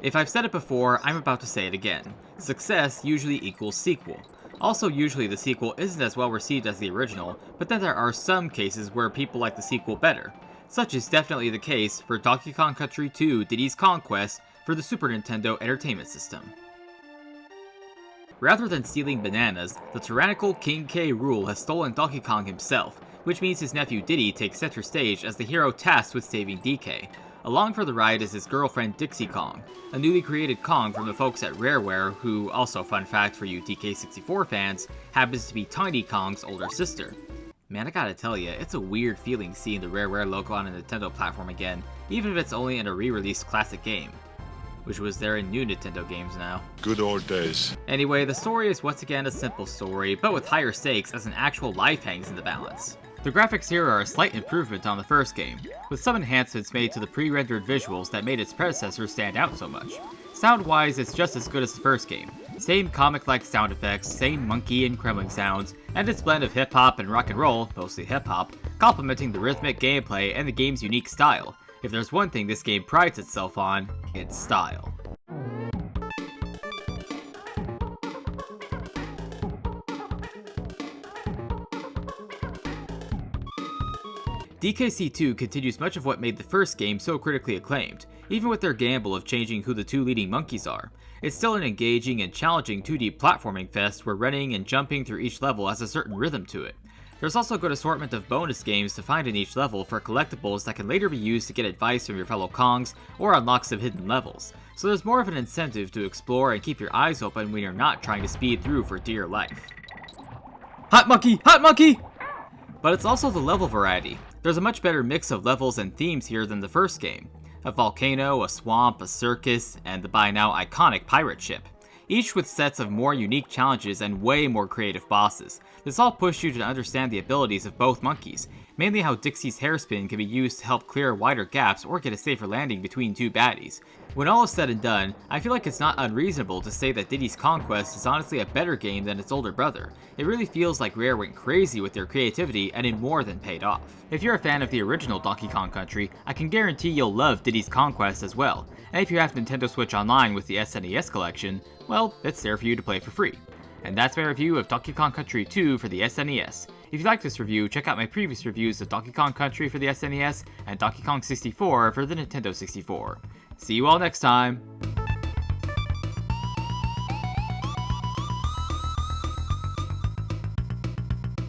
If I've said it before, I'm about to say it again. Success usually equals sequel. Also, usually the sequel isn't as well received as the original, but then there are some cases where people like the sequel better. Such is definitely the case for Donkey Kong Country 2 Diddy's Conquest for the Super Nintendo Entertainment System. Rather than stealing bananas, the tyrannical King K. Rool has stolen Donkey Kong himself, which means his nephew Diddy takes center stage as the hero tasked with saving DK. Along for the ride is his girlfriend Dixie Kong, a newly created Kong from the folks at Rareware who, also fun fact for you DK64 fans, happens to be Tiny Kong's older sister. Man, I gotta tell ya, it's a weird feeling seeing the Rareware logo on a Nintendo platform again, even if it's only in a re-released classic game. Which was there in new Nintendo games now. Good old days. Anyway, the story is once again a simple story, but with higher stakes as an actual life hangs in the balance. The graphics here are a slight improvement on the first game, with some enhancements made to the pre-rendered visuals that made its predecessor stand out so much. Sound-wise, it's just as good as the first game. Same comic-like sound effects, same monkey and kremling sounds, and its blend of hip-hop and rock and roll, mostly hip-hop, complementing the rhythmic gameplay and the game's unique style. If there's one thing this game prides itself on, it's style. DKC2 continues much of what made the first game so critically acclaimed, even with their gamble of changing who the two leading monkeys are. It's still an engaging and challenging 2D platforming fest where running and jumping through each level has a certain rhythm to it. There's also a good assortment of bonus games to find in each level for collectibles that can later be used to get advice from your fellow Kongs or unlock some hidden levels, so there's more of an incentive to explore and keep your eyes open when you're not trying to speed through for dear life. Hot monkey! Hot monkey! But it's also the level variety. There's a much better mix of levels and themes here than the first game. A volcano, a swamp, a circus, and the by now iconic pirate ship. Each with sets of more unique challenges and way more creative bosses. This all pushed you to understand the abilities of both monkeys, mainly how Dixie's hairspin can be used to help clear wider gaps or get a safer landing between two baddies. When all is said and done, I feel like it's not unreasonable to say that Diddy's Conquest is honestly a better game than its older brother. It really feels like Rare went crazy with their creativity and it more than paid off. If you're a fan of the original Donkey Kong Country, I can guarantee you'll love Diddy's Conquest as well. And if you have Nintendo Switch Online with the SNES collection, well, it's there for you to play for free. And that's my review of Donkey Kong Country 2 for the SNES. If you like this review, check out my previous reviews of Donkey Kong Country for the SNES and Donkey Kong 64 for the Nintendo 64. See you all next time!